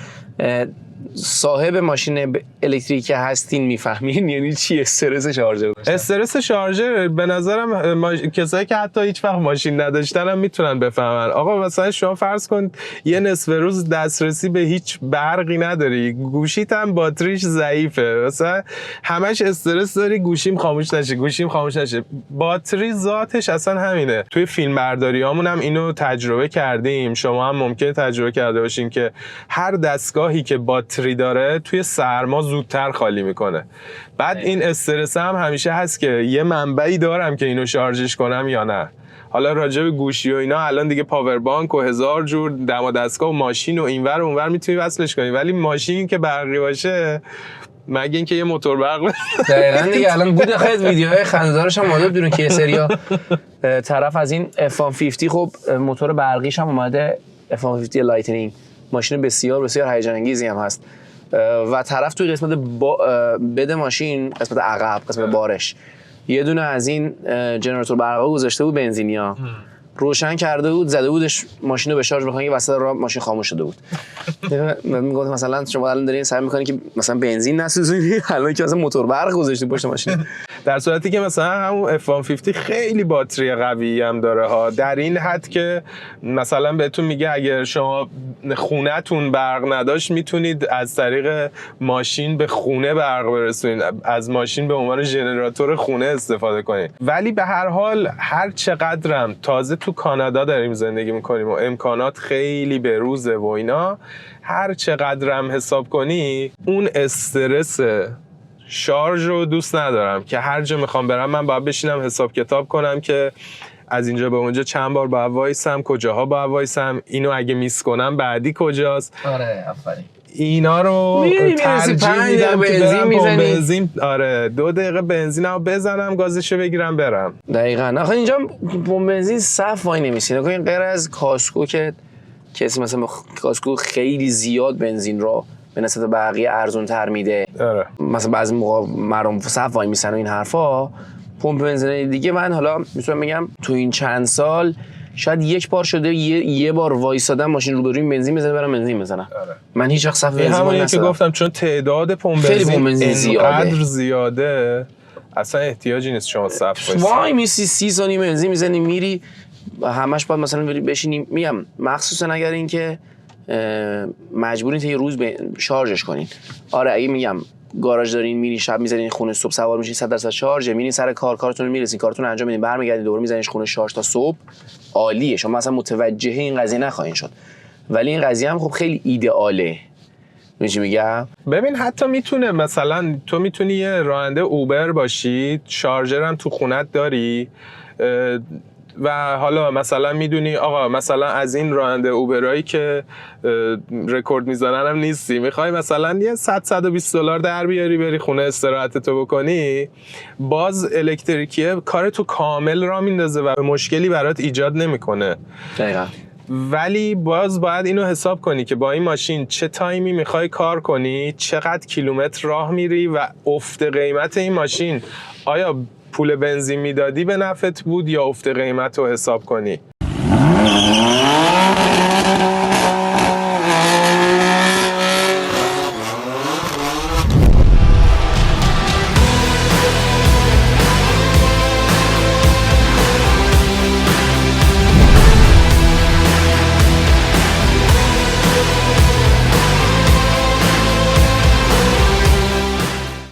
صاحب ماشین الکتریکی هستین میفهمین یعنی چی استرس شارژر داشتن. استرس شارژر به نظرم کسایی که حتی هیچ وقت ماشین نداشتن هم میتونن بفهمن. آقا مثلا شما فرض کن یه نصف روز دسترسی به هیچ برقی نداری، گوشیت هم باتریش ضعیفه، مثلا همش استرس داری گوشیم خاموش نشه. باتری ذاتش اصلا همینه. توی فیلم برداریامون هم اینو تجربه کردیم، شما هم ممکنه تجربه کرده باشین که هر دستگاهی که باتری داره توی سرما زودتر خالی میکنه. بعد این استرس هم همیشه هست که یه منبعی دارم که اینو شارژش کنم یا نه. حالا راجع به گوشی و اینا الان دیگه پاور بانک و 1000 جور دم دستگاه و ماشین و اینور و اونور میتونی وصلش کنی، ولی ماشین که برقی باشه مگه اینکه یه موتور برق دقیقاً دیگه. الان بود خیلی ویدیوهای خنده‌دارش هم اومده بدون که یه سریا طرف از این F-150 خب موتور برقیش هم اومده، F-150 لایتنینگ، ماشین بسیار بسیار هیجان انگیزی هم هست و طرف توی قسمت بد ماشین، قسمت عقب، قسمت بارش، یه دونه از این جنراتور برقا گذاشته بود بنزینیا، روشن کرده بود، زده بودش ماشین رو به شارژ بکنه که وسط راه ماشین خاموش شده بود. میگفت مثلا شما الان دارین سعی میکنین که مثلا بنزین نسوزونی، الان که مثلا موتور برق گذاشتین پشت ماشین. در صورتی که مثلا همون F-150 خیلی باتری قوی هم داره ها، در این حد که مثلا بهتون میگه اگر شما خونه‌تون برق نداشت میتونید از طریق ماشین به خونه برق برسونید، از ماشین به عنوان ژنراتور خونه استفاده کنید. ولی به هر حال هر چقدرم تازه تو کانادا داریم زندگی میکنیم و امکانات خیلی بروزه و اینا، هر چقدرم حساب کنی اون استرس شارژ رو دوست ندارم که هر جا میخوام برم من باید بشینم حساب کتاب کنم که از اینجا به اونجا چند بار باید وایسم، کجاها باید وایسم، اینو اگه میس کنم بعدی کجاست. آره آفرین. اینا رو ترجیح میدم که برم بنزین. آره 2 دقیقه بنزینمو بزنم گازشو بگیرم برم. دقیقاً. آخه اینجا پمپ بنزین صف وای نمیسین. نگاه غیر از کاسکو که کسی مثلا کاسکو خیلی زیاد بنزین رو به نسبت بقیه ارزون تر میده. آره. مثلا بعضی موقع مردم صف وای میسن و این حرفا. پمپ بنزین دیگه من حالا میتونم بگم تو این چند سال شاید یک بار شده یه بار وایسادم ماشین روبروی بنزین بزنه برام بنزین بزنم. من هیچ وقت صف بنزین همونی که گفتم چون تعداد پمپ بنزین اینقدر زیاده اصلا احتیاجی نیست شما صف وایسی. وای میسی 30 ثانیه بنزین میزنی میری همش باید مثلا بشینیم. میگم مخصوصا اگر اینکه مجبورین تا یه روز شارژش کنین. آره اگه میگم گاراژ دارین میرین شب میذارین خونه صبح سوار میشین 100% شارژ میرین سر کارتون میرسین کارتون انجام میدین برمیگردین دوباره میزنینش خونه شارژ تا صبح عالیه. شما اصلا متوجه این قضیه نخواهید شد. ولی این قضیه هم خب خیلی ایدئاله. میشه میگم ببین حتی میتونه مثلا تو میتونی یه راننده اوبر باشی شارژر هم تو خونت داری و حالا مثلا میدونی آقا مثلا از این راننده اوبرایی که رکورد میزنن هم نیستی میخوای مثلا یه 100-120 دلار در بیاری بری خونه استراحتتو بکنی باز الکتریکیه کارتو کامل را میندازه و مشکلی برات ایجاد نمیکنه. دقیقاً. ولی باز باید اینو حساب کنی که با این ماشین چه تایمی میخوای کار کنی چقدر کیلومتر راه میری و افت قیمت این ماشین آیا پول بنزین میدادی به نفعت بود یا افت قیمت رو حساب کنی.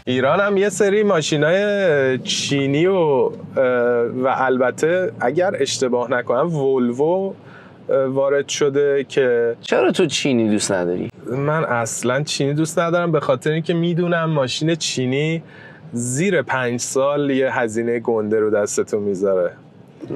ایران هم یه سری ماشینای چینی و البته اگر اشتباه نکنم ولوو وارد شده که چرا تو چینی دوست نداری؟ من اصلا چینی دوست ندارم به خاطر اینکه میدونم ماشین چینی زیر 5 سال یه هزینه گنده رو دستتون میذاره.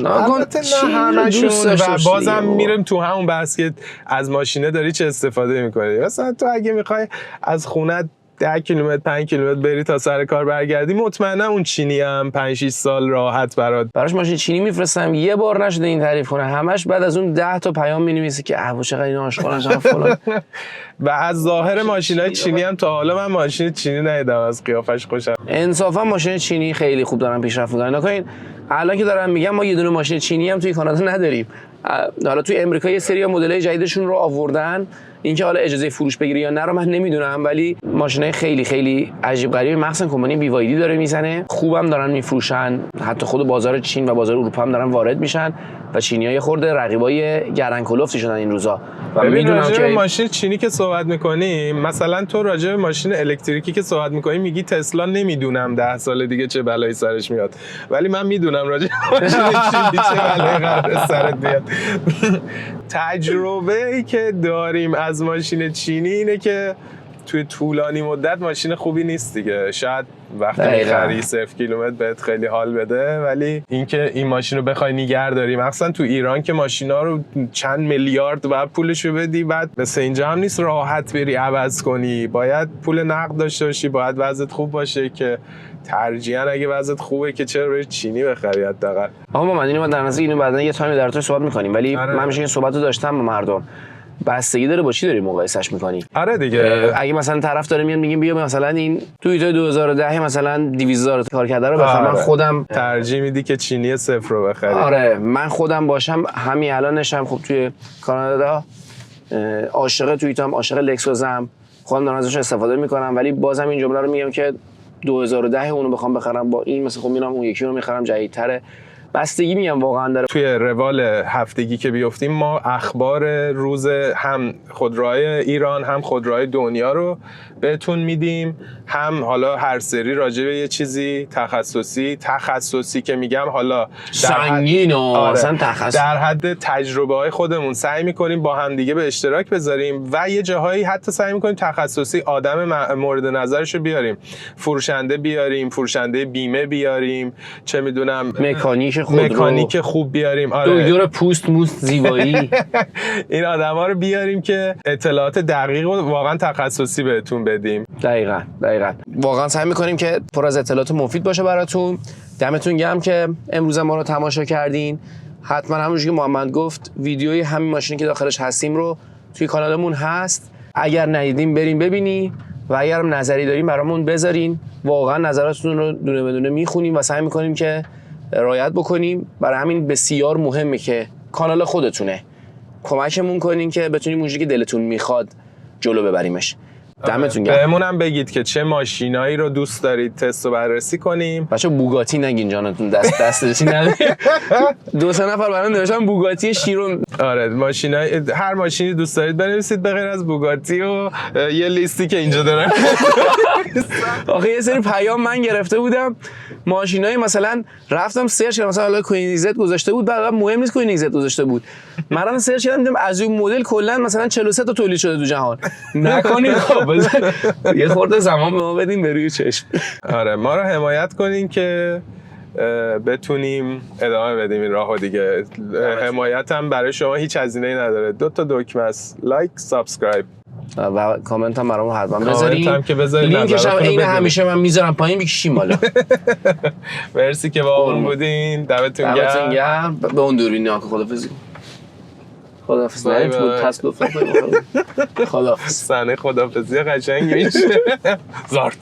البته نه همشون و بازم میرم تو همون بحث که از ماشینه داری چه استفاده میکنی. مثلا تو اگه میخوای از خونت 10 کیلومتر 5 کیلومتر بری تا سر کار برگردی مطمئنا اون چینی هم 5-6 سال راحت براش ماشین چینی میفرستم یه بار نشده این تعریف کنه همش بعد از اون 10 تا پیام مینویسه که اهو چقدر اینا آشغالن فلان. و از ظاهر ماشینای چینی هم تا حالا من ماشین چینی ندیدم از قیافش خوشم. انصافا ماشین چینی خیلی خوب دارن پیشرفت میکنن. نکنین الان که دارم میگم ما یه دونه ماشین چینی هم توی کانادا نداریم. حالا توی امریکا یه سری مدل‌های جدیدشون رو آوردن اینکه حالا اجازه فروش بگیری یا نه رو من نمیدونم ولی ماشینای خیلی خیلی عجیب غریبی مخصوصا کمپانی BYD داره میزنه خوبم دارن میفروشن حتی خود بازار چین و بازار اروپا هم دارن وارد میشن و چینی‌ها یه خورده رقیبای گرنکلفتی شدن این روزا. و میدونم که ماشین چینی که صحبت می‌کنی مثلا تو راجع به ماشین الکتریکی که صحبت می‌کنی میگی تسلا نمیدونم 10 سال دیگه چه بلایی سرش میاد ولی من میدونم راجع به ماشین چینی چه بلایی قراره سرت بیاد. تجربه‌ای که داریم از ماشین چینی اینه که توی طولانی مدت ماشین خوبی نیست دیگه. شاید وقتی می‌خری 0 کیلومتر بهت خیلی حال بده ولی اینکه این ماشین رو بخوای نگه داری مثلا تو ایران که ماشینا رو چند میلیارد بعد پولشو بدی بعد مثل اینجا هم نیست راحت بری عوض کنی باید پول نقد داشته باشی باید وضعت خوب باشه که ترجیحاً اگه وضعت خوبه که چرا بری چینی بخری حداقل. آقا من اینو در نظر اینو بعداً یه تایمی در تو صحبت می‌کنیم ولی من میشه این صحبتو داشتم با مردم بستگی داره با چی داری مقایسهش می‌کنی. آره دیگه اگه مثلا طرف داره میاد میگیم بیا مثلا این تویوتا 2010 مثلا 200,000 کار کرده رو بخرم من خودم ترجیح میدی که چینی صفر رو بخری. آره من خودم باشم همین الان نشم خب توی کانادا عاشق تویوتام عاشق لکسوسم خودم دارم ازش استفاده میکنم ولی بازم این جمله رو میگم که 2010 اونو بخوام بخرم با این مثلا خب میرم اون یکی رو میخرم جدیدتره. بستگی میگم واقعا داره. توی روال هفتگی که بیفتیم ما اخبار روز هم خودروهای ایران هم خودروهای دنیا رو بهتون میدیم هم حالا هر سری راجع به یه چیزی تخصصی که میگم حالا سنگین و اصلا تخصص در حد تجربه های خودمون سعی میکنیم با هم دیگه به اشتراک بذاریم و یه جاهایی حتی سعی میکنیم تخصصی آدم مورد نظرش رو بیاریم فروشنده بیاریم فروشنده بیمه بیاریم چه میدونم مکانیک خوب بیاریم دکتر پوست موست زیبایی این آدما رو بیاریم که اطلاعات دقیق و واقعا تخصصی بهتون بدیم. دقیقاً واقعا سعی میکنیم که پر از اطلاعات مفید باشه براتون. دمتون گرم که امروز ما رو تماشا کردین. حتما همونجوری که محمد گفت ویدیوی همین ماشینی که داخلش هستیم رو توی کانالمون هست اگر ندیدین بریم ببینی و اگر هم نظری دارین برامون بذارین واقعا نظراتتون رو دونه بدونه میخونیم و سعی میکنیم که رعایت بکنیم. برای همین بسیار مهمه که کانال خودتونه. کمکمون کنین که بتونیم اونجوری که دلتون میخواد جلو ببریمش. دمتون گرم. بهمونم بگید که چه ماشینایی رو دوست دارید تست و بررسی کنیم. بچه بوگاتی نگین جانتون دسترسی نداره. 2-3 نفر برام نوشتن بوگاتی شیرون. آره ماشینای هر ماشینی دوست دارید بنویسید به غیر از بوگاتی و یه لیستی که اینجا دارن. آخه یه سری پیام من گرفته بودم ماشینای مثلا رفتم سرچ کردم مثلا حالا کوینیگزت گذاشته بود بعد مهم نیست کوینیگزت گذاشته بود من سرچ کردم دیدم از اون مدل کلا مثلا 43 تا تولید شده تو جهان. نکنید خب یه خورده زمان به ما بدین به روی چشم. آره ما رو حمایت کنین که بتونیم ادامه بدیم این راهو دیگه. حمایت هم برای شما هیچ هزینه‌ای نداره. 2 تا دکمه است: لایک، سابسکرایب و کامنت هم برامون حتما بذارین. کامنت هم که بذارین. لینکش هم عین همیشه من میذارم پایین بکشیم بالا. مرسی که با اون بودین. دمتون گرم. به اون دوربین ناک خدافظی. خدافظ. نه تو تسک گفتم. خدافظ. صحنه خدافظی قشنگی میشه. زارت